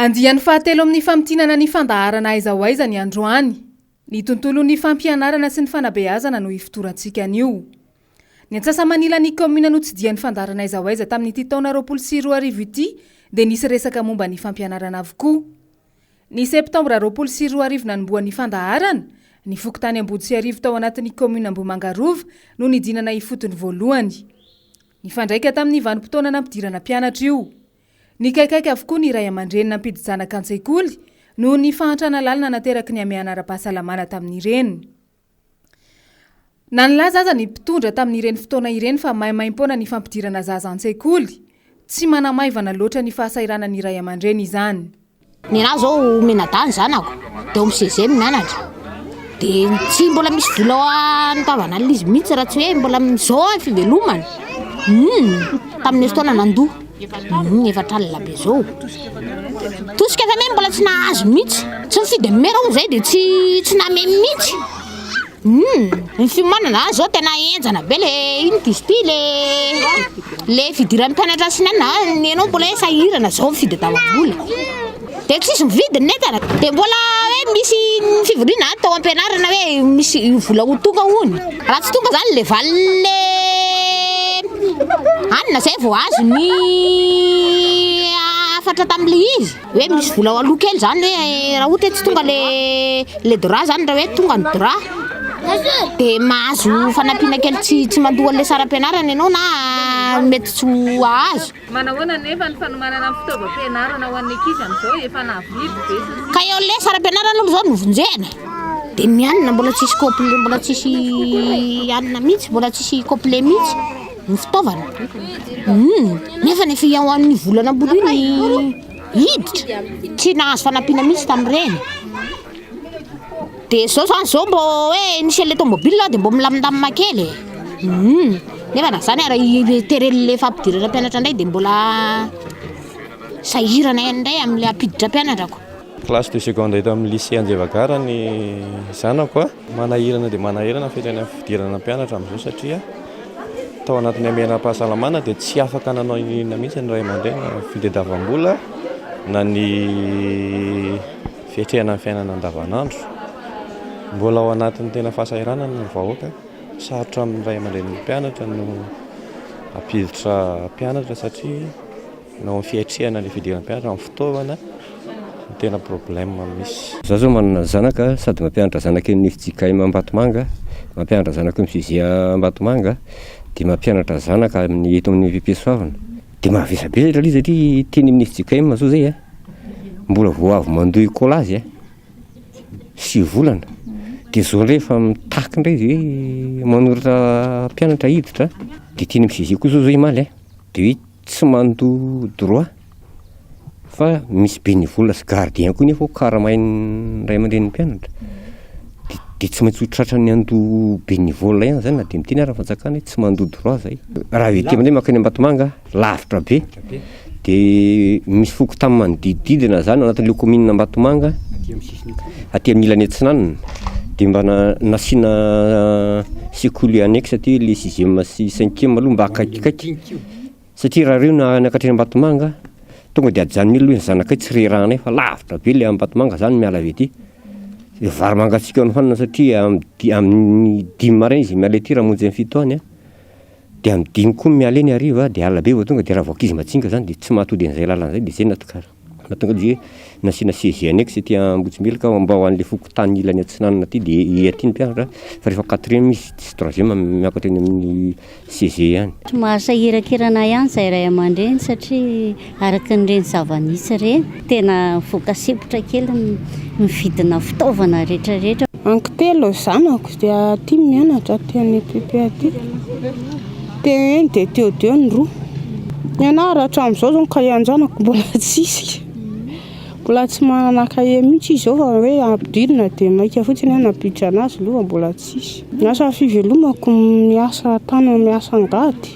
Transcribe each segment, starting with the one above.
Andian'ny fahatelo amin'ny famtinana ny fandaharana Aiza ho Aiza ny androany. Ny tontolon'ny fampianarana sy ny fanabeazana no ifitorantsika anio. Ny antsasamanila ny komina no tsidian'ny fandaharana Aiza ho Aiza tamin'ity taona 2024 ity dia nisy resaka momba ny fampianarana avokoa. Ny septambra 2024 nanomboan'ny fandaharana, ny fokontany Amboditsiarivo tao anatin'ny komina Ambohimangarova no nidinana ifotony voalohany. Ny fandraika tamin'ny vanim-potoana nampidirana mpianatra io. Ny kaikaiky avokoa ny ray aman-dreny nampidy zanaka an-tsekoly no ny fahantrana lalina nateraky ny ame anara-pahasalamana tamin'ireny. Nanilaza aza ny mpitondra tamin'ireny fotoana ireny fa maimaim-pona ny fampidirana zaza an-tsekoly, tsy manamaivana loatra ny fahasairana ny ray aman-dreny izany. Nina zao menadany zanako, dia misezemy mianatra. Dia tsy mbola misy vola nitavana izy mihitsy raha tsy hoe mbola zao fivelomany. Tamin'ny fotoana nandoha. Efatra alina be zao. Tosika fa me mbola tsy nahazo mihitsy. Tsy mifidy mera ho zay dia tsy name mihitsy. Ny fiomanana zao tena enjana be le ino tisty le fidiran'ny mpianatra sy nana enao mbola hoe sahirana zao mifidy tava-bola. Dia tsisy mividy netana. Dia mbola hoe misy fivoriana tao am-pianarana hoe misy vola ho tonga hony. Raha tsy tonga zany le valile anina zay vao azo ny afatra tam'le izy. Hoe misy vola ho aloha kely zany hoe raha ohatra tsy tonga le dra zany raha hoe tonga ny dra. Dia mahazo fanampiana kely tsy mandoa le saram-pianarana ianao na mety tsy azo. Manahoana nefa ny fanomanana fitaovam-pianarana ho an'ny ankizy amin'izao efa navidy be. Ka eo le saram-pianarana aloha zao novonjena. Dia mianina mbola tsisy complet, mbola tsisy anina mihitsy, mbola tsisy complet mihitsy ny fitaovana. Nefa ny ho an'ny volana ambony iny hiditra. Tsy nahazo fanampiana mihitsy tamin'ireny. Dia zao zany zao mbo hoe nisy le tomobile dia mbo milamindamina kely. Nefa na zany raha terely fampidirana mpianatra indray dia mbola sahirana indray amin'ilay ampiditra mpianatrako. Classe de seconde eto amin'ny lycée Anjevagara ny zanako manahirana dia manahirana fetrany fidirana mpianatra amin'izao satria tao anatin'ny amenam-pahasalamana dia tsy afaka nanao inona mihitsy ny ray aman-dreny fitadiavam-bola na ny fiatrehana ny fiainana andavanandro. Mbola ao anatin'ny tena fahasahiranana ny vahoaka, sarotra amin'ny ray aman-dren'ny mpianatra no ampiditra mpianatra satria nao amin'ny fiatrehana ny fidirana mpianatra amin'ny fitaovana ny tena problème misy. Zaho zao manana zanaka sady mampianatra zanaka ny fijikay Ambatomanga, mampianatra zanaka ny fizia Ambatomanga, dia mampianatra zanaka amin'ny eto amin'ny VP Soavana. Dia mahavesabe raha izy satria teny amin'ny fijikay mazao zay mbola vao avy mandoa école azy 6 volana. Dia zao rehefa mitaky indray izy hoe manoratra mpianatra hiditra dia teny mifizia koa zao imaly dia hoe tsy mandoa droit fa misy bénévole sy gardien koa nefa karamain'ny ray aman-dren'ny mpianatra. Dia tsy maintsy hotratra ny andoa bénévole ihany zany na dia miteny ara fanjakana hoe tsy mandoa droit zay. Raha vety amin'izay mankany Ambatomanga lavitra be. Dia misy foko tamin'ny manodidididina zany anatin'ilay commune Ambatomanga aty amin'ny ilany Atsinanana. Dia mba nasiana sekoly annexe aty le 6e sy 5e aloha mba akaikikaiky. Satria raha reo nanakatrena Ambatomanga tonga dia ajanona aloha ny zanakay tsy rerahana fa lavitra be le Ambatomanga zany miala avy aty. Dia vary mangatsika ny fanana satria amin'ny 5 maraina izy miala aty raha monjy amin'ny 7 any dia amin'ny 5 koa miala eny hariva dia alina be vao tonga dia raha voankizy matsinga zany dia tsy mahatody an'izay lalana zay dia zay nahatokara. Natonga dia nasiana CG annexe aty Ambohitsimelika mba ho an'ilay fokontany ilany Atsinanana aty dia aty ny mpianatra fa rehefa 4e izy sy 3e miakatra eny amin'ny CG ihany. Mahasahirakirana ihany izay ray aman-dreny satria araka n'ireny zava-misy ireny tena voka-sepotra kely mividina fitaovana rehetrarehetra. Ankitelo zanako dia aty mianatra aty amin'ny PP aty. Dia eny dia teo ny roa. Nianaratra amin'izao zao ka ianjanako mbola tsisy. Mbola tsy manana kahe mihitsy izy zao fa hoe ampidirina dia maika fotsiny napiditra anazy aloha mbola tsisy. Miasa fivelomako miasa tana miasa angady.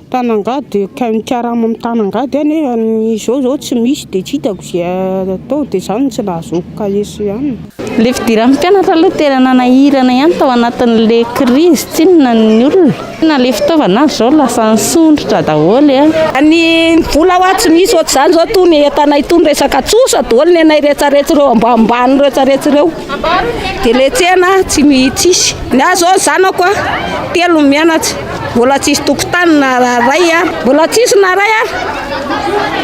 Tanangady dia mikarama amin'ny tanangady nefa izao tsy misy dia tsy hitako izay atao dia zany tsy nahazoko kahe sy ihany. Le fidiran'ny mpianatra aloha tena nanahirana ihany tao anatin'le crise tsy ny olona. Na le fitaovana azy zao lasa nisondrotra daholo a. Ny vola hoa tsy misy ohatr'izany zao tony entanay tony resaka tsosa daholo ny anay rehetrarehetra ireo ambanimbany rehetrarehetra ireo. Dia le tsena tsy tsisy. Ny azy zao zanako a 3 mianatra. Mbola tsisy tokotany na ray a. Mbola tsisy na ray a.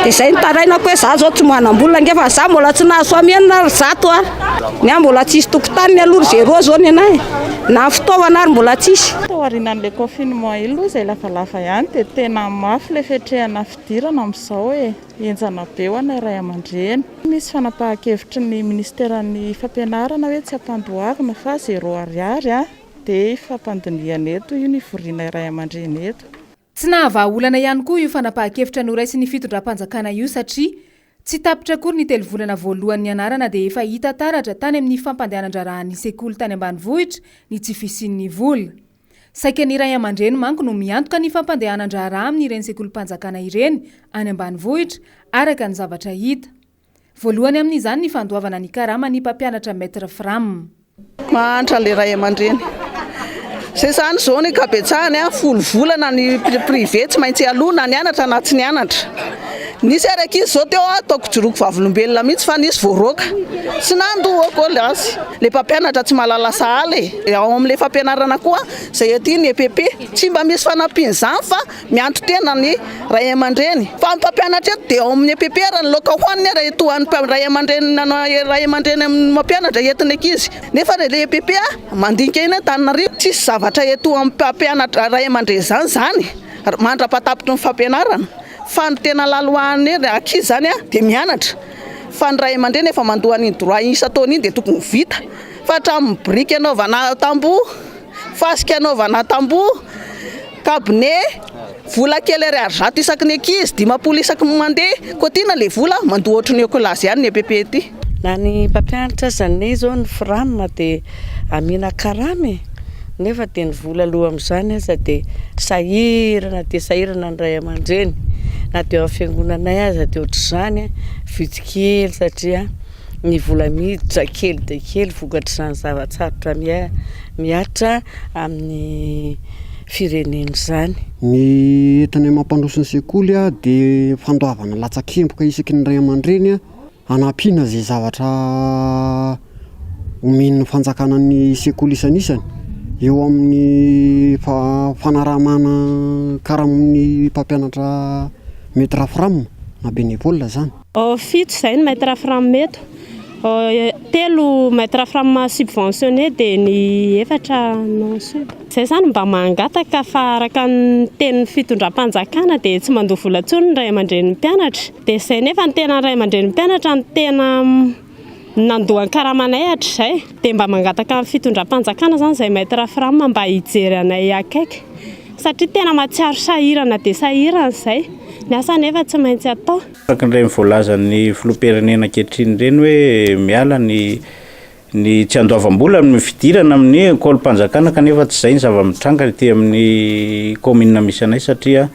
Dia izay nitarainako hoe za zao tsy manam-bola ngefa za mbola tsy nahazo famianana zato a. Ny ahy mbola tsisy tokotany aloha 0 zao ny anay. Na fitaovana ary mbola tsisy. Aorinan'le confinement ilo izay lavalava ihany dia tena mafy le fetrehana fidirana amin'izao enjana be ho anay ray aman-dreny. Misy fanapahan-kevitry ny ministeran'ny fampianarana hoe tsy ampandoavana fa 0 ariary a dia fampandiniana eto io ny voriana ray aman-dreny eto. Tsy nahavaolana ihany koa io fanapahan-kevitra noraisin'ny fitondram-panjakana io satria tsy tapitra akory ny 3 volana voalohan'ny anarana dia efa hita taratra tany amin'ny fampandehanan-drarahan'ny sekoly tany ambanivohitra ny tsy fisian'ny vola. Saika ny ray aman-dreny manko no miantoka ny fampandehanan-draraha amin'ireny sekolim-panjakana ireny any ambanivohitra araka ny zavatra hita. Voalohany amin'izany ny fandoavana ny karama ny mpampianatra maître Fram. Mahantra le ray aman-dreny. Izay zany zao ny kabetsahany a folo volana ny privé tsy maintsy alona ny anatra na tsy nianatra. Nisy araka izy zao teo ataoko joroko vavolombelona mihitsy fa nisy voaroaka. Tsy nandohako azy. Le mpampianatra tsy mahalala sahala ao amin'le fampianarana koa izay aty ny EPP tsy mba misy fanampin'izany fa mianto tena ny ray aman-dreny. Fa ny mpampianatra eto dia ao amin'ny EPP raha ny loka hoaniny raha etoan'ny ray aman-dreny ray aman-dreny amin'ny mampianatra entiny ankizy. Nefa le EPP mandinika eny Antananarivo tsisy zavatra eto amin'ny mpampianatra ray aman-dreny zany mandra-patapitry ny fampianarana. Fa ny tena lalohan'ny ankizy zany dia mianatra. Fa ny ray aman-dreny efa mandoa ny droit isa-taona iny dia tokony vita. Fa hatramin'ny briky anaovana tamboho, fasika anaovana tamboho, cabinet, vola kely ariary zato isaky ny ankizy, 500 isaky ny mandeha. Kotiana le vola mandoa ohatry ny ekolazy ihany ny EPP ity. Na ny mpampianatra zany zao ny Fram dia amina karama nefa dia ny vola aloha amin'izany aza dia sahirana ny ray aman-dreny. Na dia fiangonanay aza dia ohatr'izany vitsy kely satria ny vola miditra kely dia kely vokatr'izany zavatsarotra miatra amin'ny firenena izany. Ny entana mampandroso ny sekoly dia fandoavana latsakempoka isaky ny ray aman-dreny hanampiana izay zavatra omen'ny fanjakana ny sekoly isan'isany eo amin'ny fanarahamana karaman'ny mpampianatra maître Fram na bénévole zany. Fito izay ny maître Fram eto. 3 maître Fram subventionné dia ny 4 non sub. Izay zany mba mangataka fa araka ny tenin'ny fitondram-panjakana dia tsy mandoa vola intsony ny ray aman-drenin'ny mpianatra. Dia izay nefa ny tena ray aman-drenin'ny mpianatra ny tena nandoa ny karamanay hatr'izay dia mba mangataka amin'ny fitondram-panjakana zany izay maître Fram mba hijery anay akaiky satria tena matsiaro sahirana dia sahirana izay. Ny asa nefa tsy maintsy atao. Araka ny voalazan'ny filoham-pirenena ankehitriny ireny hoe miala ny tsy andoavam-bola amin'ny fidirana amin'ny ekôlim-panjakana kanefa tsy izay ny zava-mitranga ety amin'ny commune misy anay satria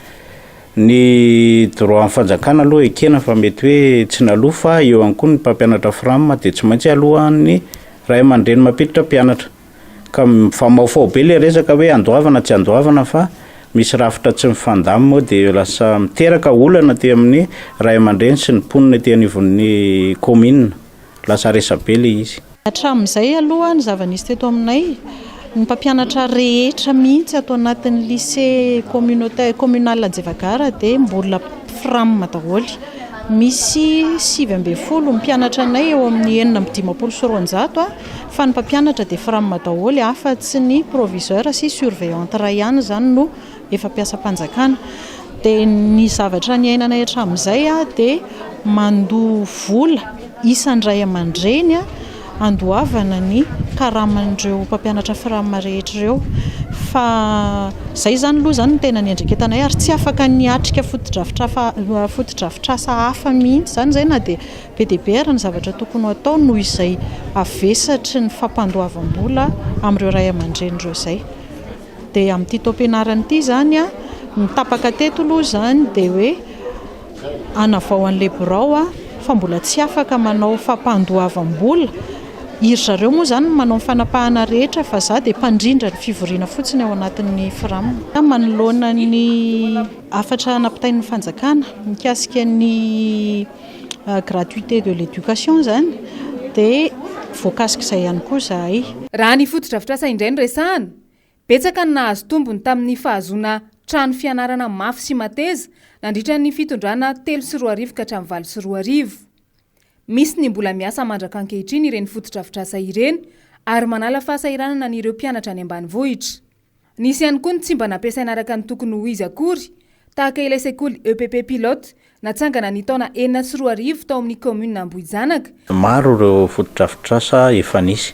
ny droit amin'ny fanjakana aloha ekena fa mety hoe tsy naloa fa eo ihany koa ny mpampianatra Fram dia tsy maintsy alohan'ny ray aman-dreny mampiditra mpianatra. Ka famaofao be le resaka hoe andoavana tsy andoavana fa misy rafitra tsy mifandamina dia lasa miteraka olana ty amin'ny ray aman-dreny sy ny mponina ety anivon'ny commune. Lasa resabe le izy. Hatramin'izay aloha ny zava-nisy teto aminay ny mpampianatra rehetra mihitsy ato anatin'ny lycée communal Anjevagara dia mbola Fram daholo. Misy 7 mpianatra anay eo amin'ny 450 fa ny mpampianatra dia Fram daholo afa-tsy ny proviseur sy surveillante ray ihany zany no efa mpiasa mpanjakana. Dia ny zavatra ny ainanay hatramin'izay dia mandoa vola isan'ny ray aman-dreny andoavana ny karaman'ireo mpampianatra Fram rehetra ireo. Fa izay zany aloha zany ny tena ny endreketanay ary tsy afaka niatrika fotodrafitrasa hafa mihitsy zany izay na dia PDPR ny zavatra tokony atao noho izay avesatry ny fampandoavam-bola amin'ireo ray aman-dren'ireo izay. Dia amin'ity taom-pianarana ity zany ny tapaka teto aloha zany dia hoe anavao an'ilay birao fa mbola tsy afaka manao fampandoavam-bola iry zareo moa zany manao fanapahana rehetra fa za dia mpandrindra ny fivoriana fotsiny ao anatin'ny FRAM. Manoloana ny afatra nampitain'ny fanjakana mikasika ny gratuité de l'éducation zany dia voakasika izay ihany koa zahay. Raha ny foto-drafitrasa indray ny resahana, betsaka ny nahazo tombony tamin'ny fahazoana trano fianarana mafy sy mateza nandritra ny fitondrana 3 ka hatramin'ny 7. Misy ny mbola miasa mandraka ankehitriny ireny foto-drafitrasa ireny ary manala fahasahiranana n'ireo mpianatra any ambanivohitra. Nisy ihany koa ny tsy mba nampiasaina araka ny tokony ho izy akory, tahaka ilay sekoly EPP pilote natsangana ny taona 4 tao amin'ny commune Ambohijanaka. Maro ireo foto-drafitrasa efa nisy.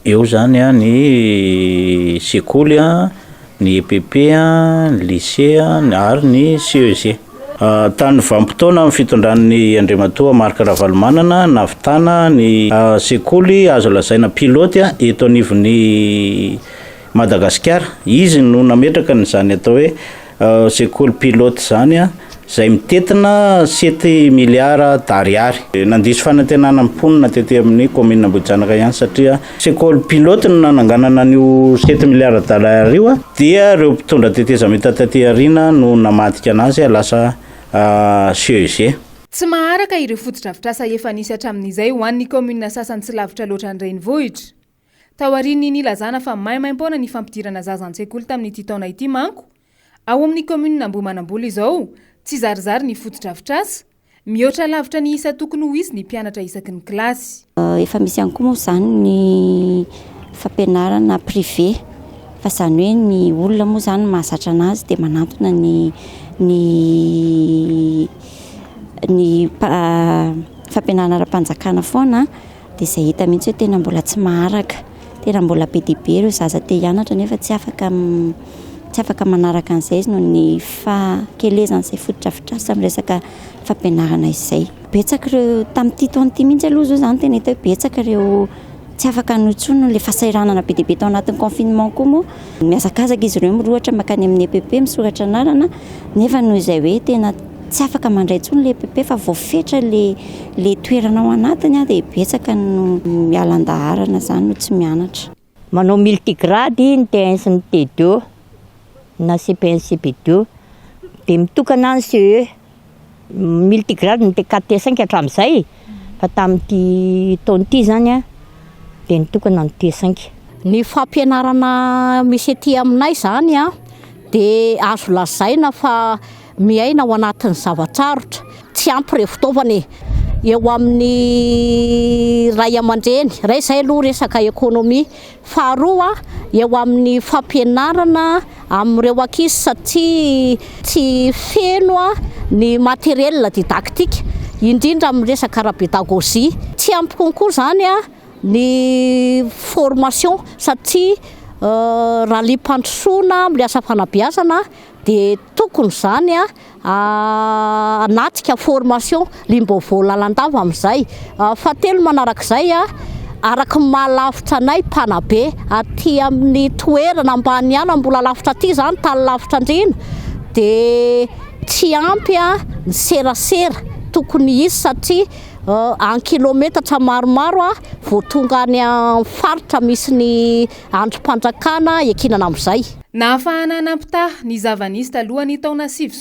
Eo zany ny sekoly, ny EPP, ny lycée ary ny CEG. Tany vanim-potoana amin'ny fitondran'ny Andriamatoa Marika Ravalomanana navitana ny sekoly azo lazaina pilote eto anivon'ny Madagasikara. Izy no nametraka n'izany atao hoe sekoly pilote zany izay mitetina 7 miliara d'ariary. Nandiso fanantenana mponina tety amin'ny commune Ambohijanaka ihany satria sekoly pilote no nananganana an'io 7 miliara d'ariary io dia ireo mpitondra teteza mitaty aoriana no namadika anazy lasa CEG. Tsy maharaka ireo foto-drafitrasa efa nisy hatramin'izay ho an'ny commune sasany tsy lavitra loatra ny renivohitra. Tao aorian'ny nilazana fa maimaim-poana ny fampidirana zaza an-tsekoly tamin'ity taona ity manko. Ao amin'ny commune Ambohimanambola izao tsy zarizary ny foto-drafitrasa, mihoatra lavitra ny isa tokony ho izy ny mpianatra isaky ny kilasy. Efa misy ihany koa moa izany ny fampianarana privé, fa izany hoe ny olona moa izany mahazatra anazy dia manantona ny fampianarana ara-panjakana foana dia izay hita mihitsy hoe tena mbola tsy maharaka, tena mbola be dia be ireo zaza te hianatra nefa tsy afaka manaraka an'izay izy noho ny fahakelezan'izay foto-drafitrasa amin'ny resaka fampianarana izay. Betsaka ireo tamin'ity taona mihitsy aloha zao zany tena hita hoe betsaka ireo tsy afaka notsono le fahasahiranana be dia be tao anatin'ny confinement koa moa. Miazakazaka izy ireo mirohatra makany amin'ny EPP misoratra anarana nefa noho izay hoe tena tsy afaka mandray intsony le EPP fa voafetra le toerana ao anatiny dia betsaka no mialan-daharana zany no tsy mianatra. Manao multigrade ny T1 sy ny T2 na CP1 CP2 dia mitokana ny CE multigrade ny T4 T5 hatramin'izay fa tamin'ity taona ity zany dia nitokana ny T5. Ny fampianarana misy ety aminay zany dia azo lazaina fa miaina ao anatin'ny zavatsarotra, tsy ampy ireo fitaovana eo amin'ny ray aman-dreny, ray izay aloha resaka ekônomia, faharoa eo amin'ny fampianarana amin'ireo ankizy satria tsy feno ny materiel didactique, indrindra amin'ny resaka ara-pédagogie. Tsy ampy konkoa zany ny formation satria raha liam-pandrosoana amin'ny asa fanabeazana dia tokony zany anatika formation limbovao lalandava amin'izay. Fahatelo manarak'izay araka ny mahalavitra anay mpanabe aty amin'ny toerana ambany ihany mbola lavitra aty zany tany lavitra andrina dia tsy ampy ny serasera tokony izy satria en kilometatra maromaro vao tonga any amin'ny faritra misy ny androm-pandrakana ekinana amin'izay. Nahafahana nampitaha ny zavanisy talohany taona 7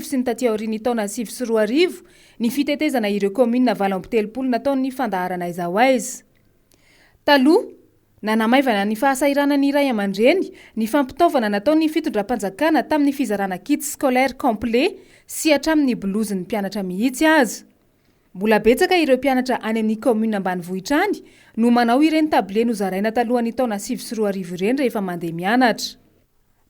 sy ny taty aorian'ny taona 7 ny fitetezana ireo commune 7 nataon'ny fandaharana Aiza Aiza. Taloha nanamaivana ny fahasahiranana ny ray aman-dreny ny fampitaovana nataon'ny fitondram-panjakana tamin'ny fizarana kit scolaire complet sy hatramin'ny blouse-ny mpianatra mihitsy aza. Mbola betsaka ireo mpianatra any amin'ny commune ambanivohitra any no manao ireny tablie nozaraina talohany taona 7 ireny rehefa mandeha mianatra.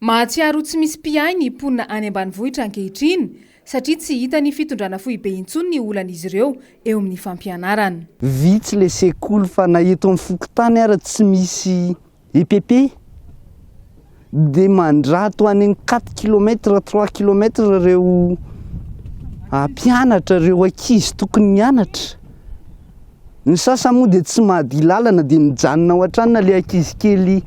Mahatsiaro tsy misy mpiay ny mponina any ambanivohitra ankehitriny satria tsy hita ny fitondrana fohibe intsony ny olan'izy ireo eo amin'ny fampianarana. Vitsy le sekoly fa na eto amin'ny fokotany ara tsy misy EPP dia mandrato any 4 km 3 km ireo mpianatra ireo ankizy tokony mianatra. Ny sasa moa dia tsy mahady lalana dia mijanona ao an-tranona le ankizy kely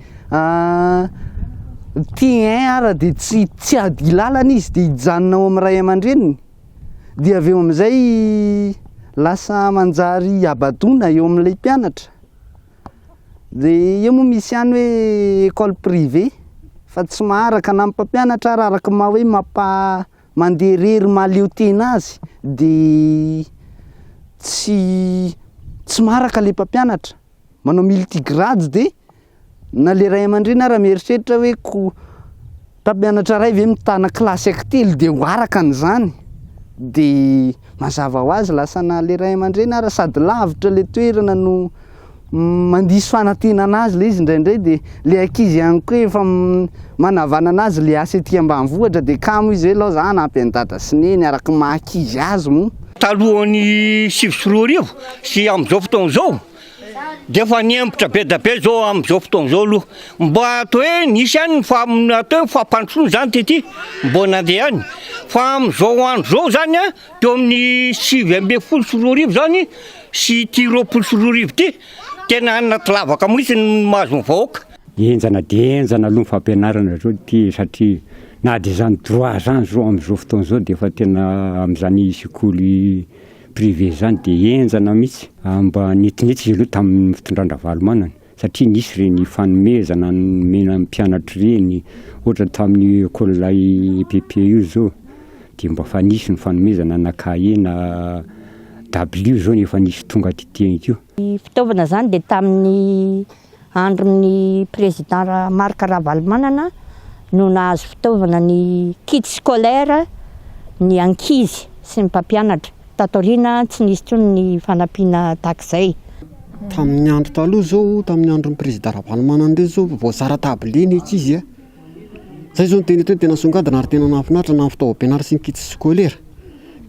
T1 ara dia tsy ady lalana izy dia hijanona ao amin'ny ray aman-dreniny dia avy eo amin'izay lasa manjary abadona eo amin'ilay mpianatra. dia io moa misy ihany hoe école privé fa tsy maharaka na mpampianatra raha araka hoe mandeha rery malio tena azy dia tsy maharaka le mpampianatra manao multigrade dia na le ray aman-dreny raha mieritreritra hoe mpampianatra ray ve mitana klasy telo dia hoaraka an'izany dia mazava ho azy lasana le ray aman-dreny raha sady lavitra le toerana no mandiso fanantenana azy le izy indraindray dia le ankizy ihany koa efa manavanana azy le asa etỳ ambanivohitra dia kamo izy hoe lao za hanampy any dada sy neny araka mahakizy azy moa talohan'ny 2024 sy amin'izao fotoana izao dia efa niempotra be da be zao amin'izao fotoana izao aloha mba atao hoe nisy ihany atao hoe fampandrosoana zany tety mbo nandeha any fa amin'izao andro zao zany a teo amin'ny 9 sy 20 zany sy 10 sy 20 ty tena anaty lavaka mihitsy mahazo ny vahoaka enjana dia enjana aloha ny fampianarana zao ty satria na dia zany droit zany zao amin'izao fotoana zao dia efa tena amin'izany sekoly privé zany dia enjana mihitsy mba nitinitsy izy aloha tamin'ny fitondrandra valomanana satria nisy reny fanomezana mena mpianatra reny ohatra tamin'ny école EPP io zao dia mba fa nisy ny fanomezana na cahier na W zao efa nisy tonga titenikio. Fitaovana zany dia tamin'ny andron'ny président Marc Ravalomanana no nahazo fitaovana ny kit scolaire ny ankizy sy ny mpampianatra. Tatoriana tsy nisy tsony ny fanampiana tahak'izay. Tamin'ny andro taloha zao tamin'ny andron'ny président Ravalomanana ndray zao voasara tablie ny ankizy a. Zay zao ny tena songadina ary tena nahafinaritra na fitaovam-pianarana sy ny kit scolaire.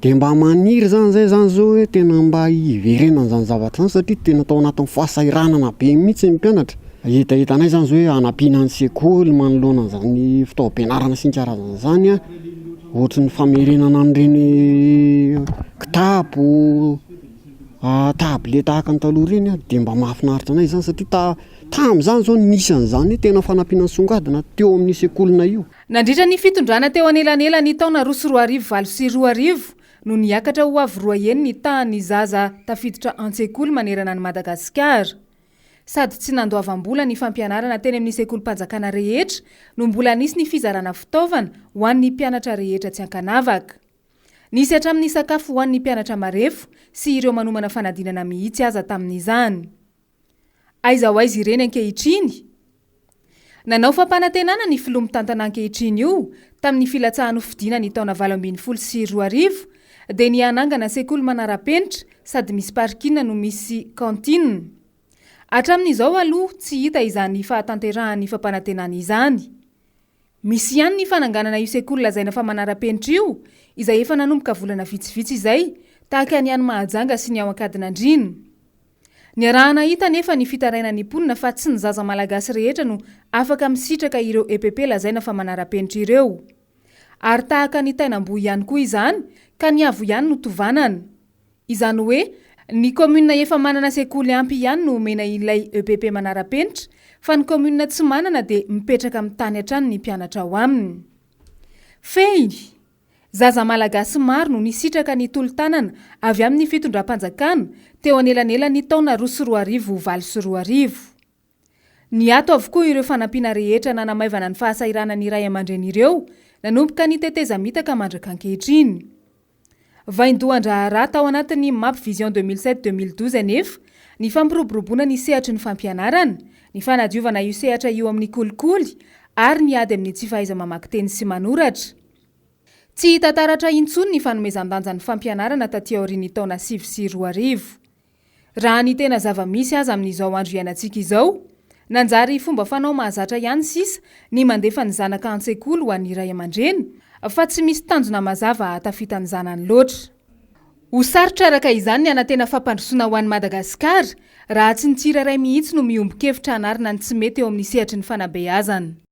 Dia mba maniry zany zay zany zao hoe tena mba hiverenana zany zavatra zany satria tena tao anatin'ny fahasahiranana be mihitsy ny mpianatra. Hitanay zany zao hoe hanampiana ny sekoly manoloana zany fitaovam-pianarana sy ny karazana zany a ohatra ny famerenana amin'ireny kitapo table tahaka ny taloha reny a dia mba mahafinaritra anay zany satria tamin'izany zao nisy an'izany tena fanampiana ny songadina teo amin'ny sekolina io. Nandritra ny fitondrana teo anelanela ny taona 2024 sy 2025 no niakatra ho avy roa eny ny tahan'ny zaza tafiditra an-tsekoly manerana ny Madagasikara. Sady tsy nandoavam-bola ny fampianarana teny amin'ny sekolim-panjakana rehetra no mbola nisy ny fizarana fitaovana ho an'ny mpianatra rehetra tsy ankanavaka. Nisy hatramin'ny sakafo ho an'ny mpianatra marefo sy ireo manomana fanadinana mihitsy aza tamin'izany. Aiza ho aiza ireny ankehitriny? Nanao fampanantenana ny filoha mitantana ankehitriny io tamin'ny filatsahan'ny fidina ny taona 2020 sy 2025 dia ny anangana sekoly manara-penitra sady misy parkina no misy kantine. Hatramin'izao aloha tsy hita izany fahatanterahan'ny fampanantenana izany. Misy ihany ny fananganana io sekoly lazaina fa manara-penitra io izay efa nanomboka volana vitsivitsy izay tahaka ny any Mahajanga sy ny ao Ankadinandriana. Ny arahana hita nefa ny fitaraina ny mponina fa tsy ny zaza malagasy rehetra no afaka misitraka ireo EPP lazaina fa manara-penitra ireo. Ary tahaka ny tainam-bo ihany koa izany ka ny avo ihany no tovanana. Izany hoe ny commune efa manana sekoly ampy ihany no mena ilay EPP manara-penitra fa ny commune tsy manana dia mipetraka amin'ny tany hatrany ny mpianatra ao aminy. Fehiny zaza malagasy maro no nisitraka ny tolo-tanana avy amin'ny fitondram-panjakana teo anelanela ny taona 2024 sy 2025. Ny ato avokoa ireo fanampiana rehetra nanamaivana ny fahasairana ny ray aman-dreny ireo nanomboka ny teteza mitaka mandraka ankehitriny. Vaindohan-draharaha tao anatin'ny MAP Vision 2007-2012 anefa ny fampiroboroboana ny sehatry ny fampianarana, ny fanadiovana io sehatra io amin'ny kolikoly ary ny ady amin'ny tsy fahaiza mamaky teny sy manoratra. Tsy hita taratra intsony ny fanomezan-danja ny fampianarana taty aorian'ny taona 2025 sy 2025. Raha ny tena zava-misy aza amin'izao andro iainantsika izao, nanjary fomba fanao mahazatra ihany sisa ny mandefa ny zanaka an-tsekoly ho an'ny ray aman-dreny, fa tsy misy tanjona mazava hatafita ny zanany loatra. Ho sarotra araka izany ny anantena fampandrosoana ho an'ny Madagasikara raha tsy ny tsirairay mihitsy no miombon-kevitra hanarina ny tsy mety eo amin'ny sehatry ny fanabeazana.